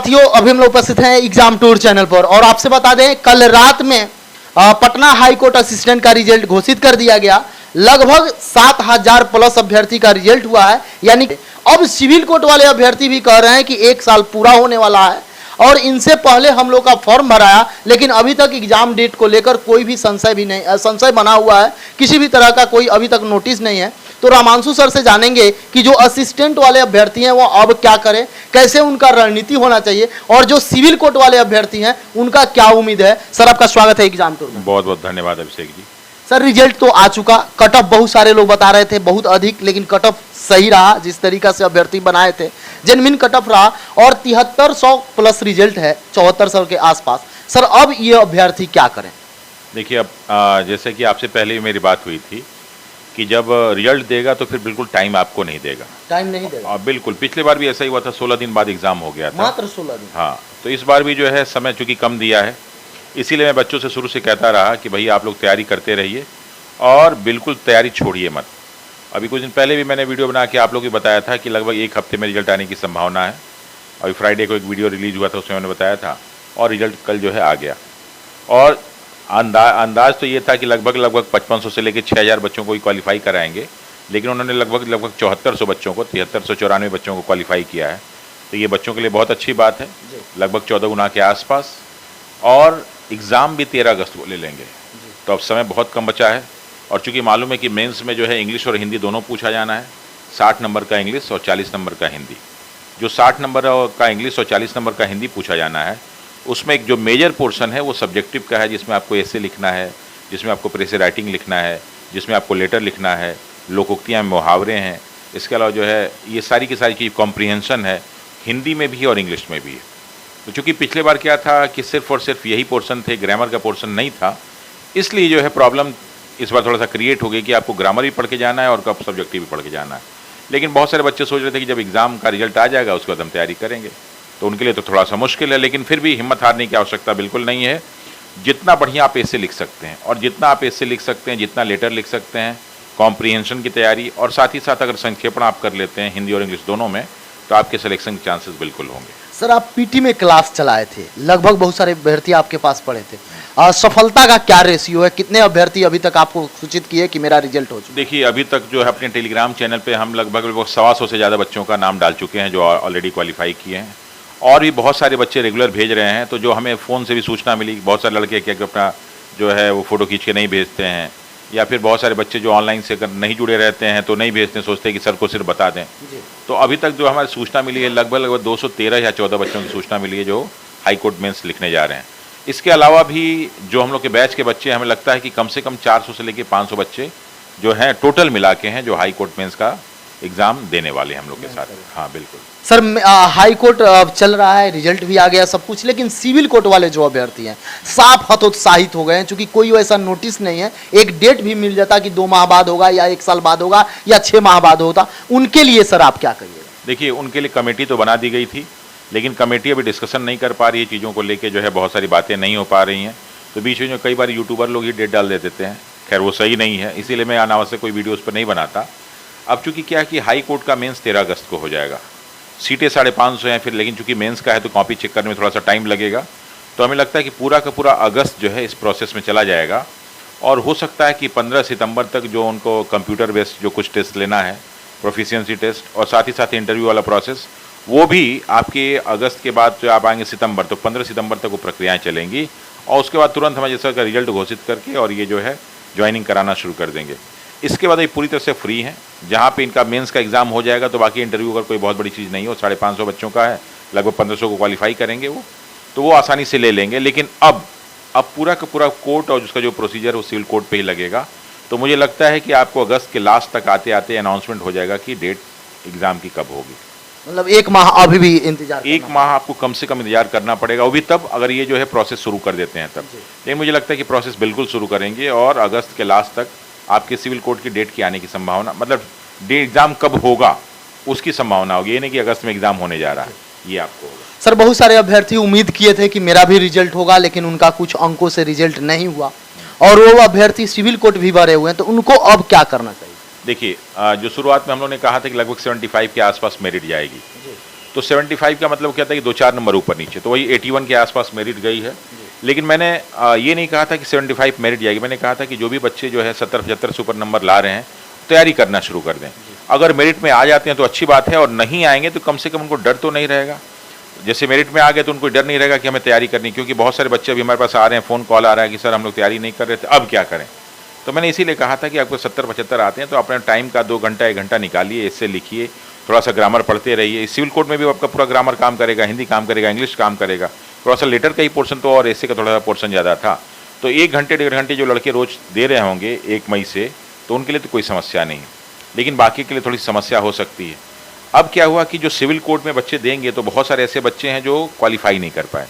साथियों, अभी हम लोग उपस्थित हैं एग्जाम टूर चैनल पर और आपसे बता दें कल रात में पटना हाई कोर्ट असिस्टेंट का रिजल्ट घोषित कर दिया गया। लगभग 7,000 प्लस अभ्यर्थी का रिजल्ट हुआ है। यानी अब सिविल कोर्ट वाले अभ्यर्थी भी कह रहे हैं कि 1 साल पूरा होने वाला है और इनसे पहले हम लोग का फॉर्म भराया, लेकिन अभी तक एग्जाम डेट को लेकर कोई भी संशय बना हुआ है। किसी भी तरह का कोई अभी तक नोटिस नहीं है। तो रामांशु सर से जानेंगे कि जो असिस्टेंट वाले अभ्यर्थी हैं वो अब क्या करें, कैसे उनका रणनीति होना चाहिए, और जो सिविल कोर्ट वाले अभ्यर्थी हैं उनका क्या उम्मीद है। सर आपका स्वागत है एग्जाम टूर में। बहुत बहुत धन्यवाद अभिषेक जी। सर रिजल्ट तो आ चुका, कट ऑफ बहुत सारे लोग बता रहे थे बहुत अधिक, लेकिन कट ऑफ सही रहा। जिस तरीका से अभ्यर्थी बनाए थे जेन्युइन कट ऑफ रहा और 7300 प्लस रिजल्ट है, 7400 के आसपास। सर अब ये अभ्यर्थी क्या करें? देखिए अब जैसे कि आपसे पहले मेरी बात हुई थी कि जब रिजल्ट देगा तो फिर बिल्कुल टाइम आपको नहीं देगा। टाइम नहीं देगा? बिल्कुल, पिछले बार भी ऐसा ही हुआ था, 16 दिन बाद एग्जाम हो गया था। मात्र 16 दिन? हाँ, तो इस बार भी जो है समय चूंकि कम दिया है, इसीलिए मैं बच्चों से शुरू से कहता रहा कि भाई आप लोग तैयारी करते रहिए और बिल्कुल तैयारी छोड़िए मत। अभी कुछ दिन पहले भी मैंने वीडियो बना के आप लोग को बताया था कि लगभग 1 हफ्ते में रिजल्ट आने की संभावना है। अभी फ्राइडे को एक वीडियो रिलीज हुआ था, उसमें मैंने बताया था और रिजल्ट कल जो है आ गया। और अंदाज तो ये था कि लगभग 5500 से लेकर 6000 बच्चों को ही क्वालिफाई कराएंगे, लेकिन उन्होंने लगभग 7400 बच्चों को, 7394 बच्चों को क्वालिफाई किया है। तो ये बच्चों के लिए बहुत अच्छी बात है, लगभग 14 गुना के आसपास। और एग्ज़ाम भी 13 अगस्त को ले लेंगे, तो अब समय बहुत कम बचा है। और चूँकि मालूम है कि मेंस में जो है इंग्लिश और हिंदी दोनों पूछा जाना है, 60 नंबर का इंग्लिश और 40 नंबर का हिंदी। जो 60 नंबर का इंग्लिश और 40 नंबर का हिंदी पूछा जाना है, उसमें एक जो मेजर पोर्शन है वो सब्जेक्टिव का है, जिसमें आपको एसे लिखना है, जिसमें आपको प्रेस राइटिंग लिखना है, जिसमें आपको लेटर लिखना है, लोकोक्तियाँ मुहावरे हैं। इसके अलावा जो है ये सारी की सारी चीज़ कॉम्प्रिहेंशन है, हिंदी में भी है और इंग्लिश में भी है। तो चूँकि पिछले बार क्या था कि सिर्फ और सिर्फ यही पोर्शन थे, ग्रामर का पोर्शन नहीं था, इसलिए जो है प्रॉब्लम इस बार थोड़ा सा क्रिएट हो गई कि आपको ग्रामर भी पढ़ के जाना है और कब सब्जेक्टिव भी पढ़ के जाना है। लेकिन बहुत सारे बच्चे सोच रहे थे कि जब एग्ज़ाम का रिजल्ट आ जाएगा उसके बाद हम तैयारी करेंगे, तो उनके लिए तो थोड़ा सा मुश्किल है। लेकिन फिर भी हिम्मत हारने की आवश्यकता बिल्कुल नहीं है। जितना बढ़िया आप ऐसे लिख सकते हैं और जितना आप ऐसे लिख सकते हैं, जितना लेटर लिख सकते हैं, कॉम्प्रिहेंशन की तैयारी और साथ ही साथ अगर संक्षेपण आप कर लेते हैं हिंदी और इंग्लिश दोनों में, तो आपके सिलेक्शन के चांसेस बिल्कुल होंगे। सर आप पीटी में क्लास चलाए थे, लगभग बहुत सारे अभ्यर्थी आपके पास पढ़े थे, सफलता का क्या रेशियो है? कितने अभ्यर्थी अभी तक आपको सूचित किए कि मेरा रिजल्ट हो चुका? देखिए अभी तक जो है अपने टेलीग्राम चैनल पे हम लगभग 125 से ज़्यादा बच्चों का नाम डाल चुके हैं जो ऑलरेडी क्वालिफाई किए हैं, और भी बहुत सारे बच्चे रेगुलर भेज रहे हैं। तो जो हमें फ़ोन से भी सूचना मिली, बहुत सारे लड़के क्या अपना जो है वो फ़ोटो खींच के नहीं भेजते हैं, या फिर बहुत सारे बच्चे जो ऑनलाइन से अगर नहीं जुड़े रहते हैं तो नहीं भेजते, सोचते हैं कि सर को सिर्फ बता दें। तो अभी तक जो हमारी सूचना मिली है लगभग 213 या 14 बच्चों की सूचना मिली है जो हाई कोर्ट मेंस लिखने जा रहे हैं। इसके अलावा भी जो हम लोग के बैच के बच्चे, हमें लगता है कि कम से कम 400 से लेकर 500 बच्चे जो हैं टोटल मिला के हैं जो हाई कोर्ट मेंस का एग्ज़ाम देने वाले हैं हम लोग के साथ। हाँ बिल्कुल सर, हाई कोर्ट अब चल रहा है, रिजल्ट भी आ गया सब कुछ, लेकिन सिविल कोर्ट वाले जो अभ्यर्थी हैं साफ हतोत्साहित हो गए हैं, क्योंकि कोई ऐसा नोटिस नहीं है। एक डेट भी मिल जाता कि 2 माह बाद होगा या 1 साल बाद होगा या 6 माह बाद होता। उनके लिए सर आप क्या कहिएगा? देखिए उनके लिए कमेटी तो बना दी गई थी, लेकिन कमेटी अभी डिस्कशन नहीं कर पा रही है चीज़ों को लेके, जो है बहुत सारी बातें नहीं हो पा रही हैं। तो बीच में जो कई बार यूट्यूबर लोग ही डेट डाल देते हैं, खैर वो सही नहीं है, इसीलिए मैं अनावश्यक कोई वीडियो उस पर नहीं बनाता। अब चूंकि क्या है कि हाई कोर्ट का मेंस 13 अगस्त को हो जाएगा, सीटें 550 हैं फिर, लेकिन चूंकि मेंस का है तो कॉपी चेक करने में थोड़ा सा टाइम लगेगा। तो हमें लगता है कि पूरा का पूरा अगस्त जो है इस प्रोसेस में चला जाएगा, और हो सकता है कि 15 सितंबर तक जो उनको कंप्यूटर बेस्ड जो कुछ टेस्ट लेना है, प्रोफिशिएंसी टेस्ट और साथ ही साथ इंटरव्यू वाला प्रोसेस, वो भी आपके अगस्त के बाद जो आप आएंगे सितंबर, तो 15 सितंबर तक वो प्रक्रियाएँ चलेंगी। और उसके बाद तुरंत हमें जैसा का रिजल्ट घोषित करके और ये जो है ज्वाइनिंग कराना शुरू कर देंगे। इसके बाद ये पूरी तरह से फ्री हैं, जहाँ पे इनका मेंस का एग्ज़ाम हो जाएगा तो बाकी इंटरव्यू अगर कोई बहुत बड़ी चीज़ नहीं हो, 550 बच्चों का है, लगभग 1500 को क्वालिफाई करेंगे वो, तो वो आसानी से ले लेंगे। लेकिन अब पूरा का पूरा कोर्ट और उसका जो प्रोसीजर वो सिविल कोर्ट पे ही लगेगा। तो मुझे लगता है कि आपको अगस्त के लास्ट तक आते आते अनाउंसमेंट हो जाएगा कि डेट एग्ज़ाम की कब होगी। मतलब 1 माह अभी भी इंतजार, 1 माह आपको कम से कम इंतजार करना पड़ेगा, वो भी तब अगर ये जो है प्रोसेस शुरू कर देते हैं तब। लेकिन मुझे लगता है कि प्रोसेस बिल्कुल शुरू करेंगे और अगस्त के लास्ट तक आपके सिविल कोर्ट की डेट की आने की संभावना, मतलब डेट एग्ज़ाम कब होगा उसकी संभावना होगी, ये नहीं कि अगस्त में एग्ज़ाम होने जा रहा है, ये आपको होगा। सर बहुत सारे अभ्यर्थी उम्मीद किए थे कि मेरा भी रिजल्ट होगा, लेकिन उनका कुछ अंकों से रिजल्ट नहीं हुआ, और वो अभ्यर्थी सिविल कोर्ट भी भरे हुए हैं, तो उनको अब क्या करना चाहिए? देखिए जो शुरुआत में हम लोगों ने कहा था कि लगभग 75 के आसपास मेरिट जाएगी, तो 75 का मतलब क्या था कि 2-4 नंबर ऊपर नीचे, तो वही 81 के आसपास मेरिट गई है। लेकिन मैंने ये नहीं कहा था कि 75 मेरिट जाएगी, मैंने कहा था कि जो भी बच्चे जो है 70-75 से ऊपर नंबर ला रहे हैं तैयारी करना शुरू कर दें। अगर मेरिट में आ जाते हैं तो अच्छी बात है, और नहीं आएंगे तो कम से कम उनको डर तो नहीं रहेगा। जैसे मेरिट में आ गए तो उनको डर नहीं रहेगा कि हमें तैयारी करनी, क्योंकि बहुत सारे बच्चे अभी हमारे पास आ रहे हैं, फ़ोन कॉल आ रहा है कि सर हम लोग तैयारी नहीं कर रहे थे, अब क्या करें। तो मैंने इसीलिए कहा था कि आपको 70-75 आते हैं तो अपने टाइम का 2 घंटा 1 घंटा निकालिए, इससे लिखिए, थोड़ा सा ग्रामर पढ़ते रहिए। सिविल कोड में भी आपका पूरा ग्रामर काम करेगा, हिंदी काम करेगा, इंग्लिश काम करेगा, थोड़ा सा लेटर का ही पोर्शन तो और ऐसे का थोड़ा सा पोर्शन ज़्यादा था। तो 1 घंटे 1.5 घंटे जो लड़के रोज दे रहे होंगे 1 मई से, तो उनके लिए तो कोई समस्या नहीं है, लेकिन बाकी के लिए थोड़ी समस्या हो सकती है। अब क्या हुआ कि जो सिविल कोड में बच्चे देंगे तो बहुत सारे ऐसे बच्चे हैं जो क्वालिफाई नहीं कर पाए,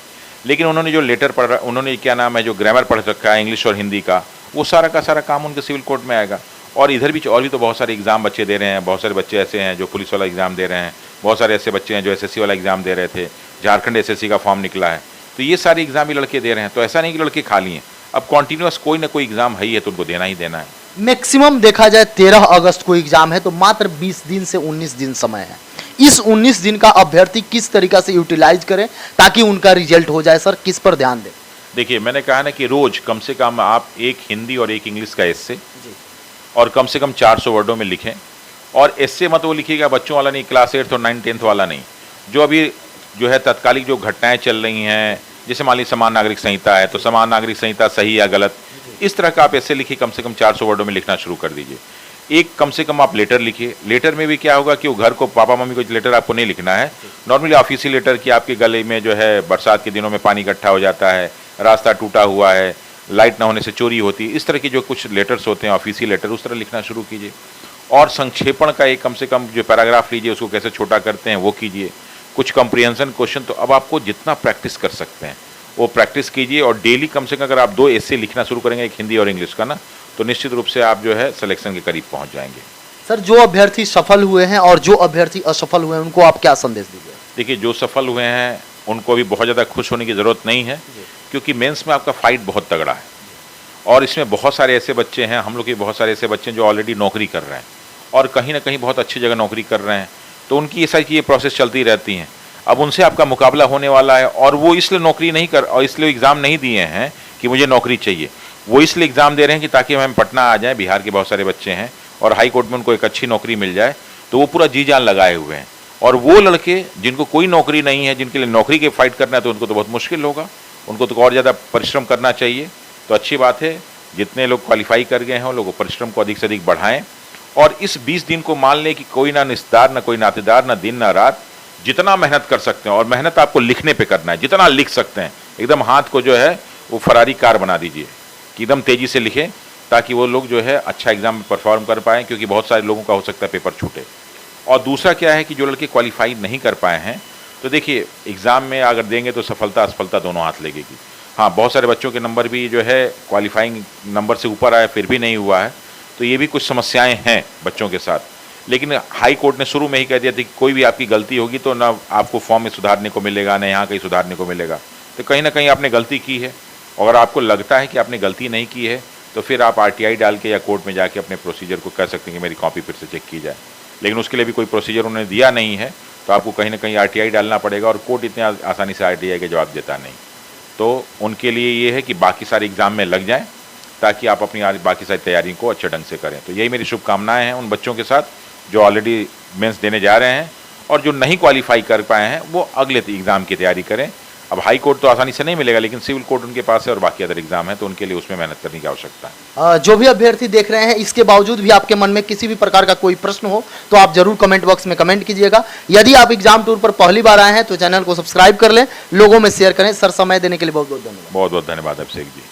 लेकिन उन्होंने जो लेटर पढ़ा, उन्होंने क्या नाम है जो ग्रामर पढ़ रखा है इंग्लिश और हिंदी का, वो सारा का सारा काम उनके सिविल कोड में आएगा। और इधर भी और भी तो बहुत सारे एग्ज़ाम बच्चे दे रहे हैं, बहुत सारे बच्चे ऐसे हैं जो पुलिस वाला एग्ज़ाम दे रहे हैं, बहुत सारे ऐसे बच्चे हैं जो एसएससी वाला एग्ज़ाम दे रहे थे, झारखंड एसएससी का फॉर्म निकला है, तो ये सारे एग्ज़ाम भी लड़के दे रहे हैं। तो ऐसा नहीं कि लड़के खाली हैं, अब कॉन्टीन्यूअस कोई ना कोई एग्ज़ाम है ही है तो उनको देना ही देना है। मैक्सिमम देखा जाए 13 अगस्त को एग्जाम है, तो मात्र 20 दिन से 19 दिन समय है। इस 19 दिन का अभ्यर्थी किस तरीका से यूटिलाइज करें ताकि उनका रिजल्ट हो जाए, सर किस पर ध्यान दें? देखिए, मैंने कहा ना कि रोज कम से कम आप 1 हिंदी और 1 इंग्लिश का एस्से और कम से कम 400 वर्डों में लिखें। और एस्से मत वो लिखिएगा बच्चों वाला नहीं, क्लास 8 और 9 10th वाला नहीं, जो अभी जो है तत्कालिक जो घटनाएं चल रही हैं, जैसे मान लीजिए समान नागरिक संहिता है तो समान नागरिक संहिता सही या गलत, इस तरह का आप एस्से लिखिए, कम से कम 400 वर्डों में लिखना शुरू कर दीजिए। एक कम से कम आप लेटर लिखिए। लेटर में भी क्या होगा कि वो घर को पापा मम्मी को लेटर आपको नहीं लिखना है, नॉर्मली ऑफिशियल लेटर कि आपके गले में जो है बरसात के दिनों में पानी इकट्ठा हो जाता है, रास्ता टूटा हुआ है, लाइट ना होने से चोरी होती है, इस तरह के जो कुछ लेटर्स होते हैं ऑफिशियल लेटर, उस तरह लिखना शुरू कीजिए। और संक्षेपण का एक कम से कम जो पैराग्राफ लीजिए, उसको कैसे छोटा करते हैं वो कीजिए। कुछ कंप्रीहेंशन क्वेश्चन तो अब आपको जितना प्रैक्टिस कर सकते हैं वो प्रैक्टिस कीजिए, और डेली कम से कम अगर आप 2 एस्से लिखना शुरू करेंगे, एक हिंदी और इंग्लिश का ना, तो निश्चित रूप से आप जो है सिलेक्शन के करीब पहुंच जाएंगे। सर जो अभ्यर्थी सफल हुए हैं और जो अभ्यर्थी असफल हुए हैं उनको आप क्या संदेश दीजिए? देखिए, जो सफल हुए हैं उनको भी बहुत ज़्यादा खुश होने की ज़रूरत नहीं है, क्योंकि मेंस में आपका फाइट बहुत तगड़ा है, और इसमें बहुत सारे ऐसे बच्चे हैं, हम लोग के बहुत सारे ऐसे बच्चे हैं जो ऑलरेडी नौकरी कर रहे हैं और कहीं ना कहीं बहुत अच्छी जगह नौकरी कर रहे हैं, तो उनकी ये सारी चीज़ें प्रोसेस चलती रहती हैं। अब उनसे आपका मुकाबला होने वाला है, और वो इसलिए नौकरी नहीं कर और इसलिए एग्ज़ाम नहीं दिए हैं कि मुझे नौकरी चाहिए, वो इसलिए एग्ज़ाम दे रहे हैं कि ताकि हम पटना आ जाएं, बिहार के बहुत सारे बच्चे हैं, और हाई कोर्ट में उनको एक अच्छी नौकरी मिल जाए, तो वो पूरा जी जान लगाए हुए हैं। और वो लड़के जिनको कोई नौकरी नहीं है, जिनके लिए नौकरी के फाइट करना है, तो उनको तो बहुत मुश्किल होगा, उनको तो और ज़्यादा परिश्रम करना चाहिए। तो अच्छी बात है, जितने लोग क्वालिफाई कर गए हैं उन लोगों को परिश्रम को अधिक से अधिक बढ़ाएं, और इस 20 दिन को मान लें कि कोई ना रिश्तेदार, ना कोई नातेदार, ना दिन ना रात, जितना मेहनत कर सकते हैं, और मेहनत आपको लिखने पे करना है, जितना लिख सकते हैं, एकदम हाथ को जो है वो फरारी कार बना दीजिए कि एकदम तेज़ी से लिखें, ताकि वो लोग जो है अच्छा एग्जाम में परफॉर्म कर पाएँ, क्योंकि बहुत सारे लोगों का हो सकता है पेपर छूटे। और दूसरा क्या है कि जो लड़के क्वालिफाई नहीं कर पाए हैं, तो देखिए एग्ज़ाम में अगर देंगे तो सफलता असफलता दोनों हाथ लगेगी। हाँ, बहुत सारे बच्चों के नंबर भी जो है क्वालिफाइंग नंबर से ऊपर आए फिर भी नहीं हुआ है, तो ये भी कुछ समस्याएं हैं बच्चों के साथ। लेकिन हाई कोर्ट ने शुरू में ही कह दिया था कि कोई भी आपकी गलती होगी तो ना आपको फॉर्म में सुधारने को मिलेगा, ना यहाँ कहीं सुधारने को मिलेगा। तो कहीं ना कहीं आपने गलती की है, और अगर आपको लगता है कि आपने गलती नहीं की है, तो फिर आप RTI डाल के या कोर्ट में जाके अपने प्रोसीजर को कह सकते हैं कि मेरी कॉपी फिर से चेक की जाए। लेकिन उसके लिए भी कोई प्रोसीजर उन्होंने दिया नहीं है, तो आपको कहीं ना कहीं RTI डालना पड़ेगा, और कोर्ट इतने आसानी से RTI का जवाब देता नहीं। तो उनके लिए ये है कि बाकी सारे एग्ज़ाम में लग जाएं, ताकि आप अपनी बाकी सारी तैयारी को अच्छे ढंग से करें। तो यही मेरी शुभकामनाएं हैं उन बच्चों के साथ जो ऑलरेडी मेंस देने जा रहे हैं, और जो नहीं क्वालिफाई कर पाए हैं वो अगले एग्ज़ाम की तैयारी करें। अब हाई कोर्ट तो आसानी से नहीं मिलेगा, लेकिन सिविल कोर्ट उनके पास है और बाकी अदर एग्जाम है, तो उनके लिए उसमें मेहनत करने की आवश्यकता है। जो भी अभ्यर्थी देख रहे हैं, इसके बावजूद भी आपके मन में किसी भी प्रकार का कोई प्रश्न हो तो आप जरूर कमेंट बॉक्स में कमेंट कीजिएगा। यदि आप एग्जाम टूर पर पहली बार आए हैं तो चैनल को सब्सक्राइब कर लें, लोगों में शेयर करें। सर, समय देने के लिए बहुत बहुत धन्यवाद। बहुत बहुत धन्यवाद अभिषेक जी।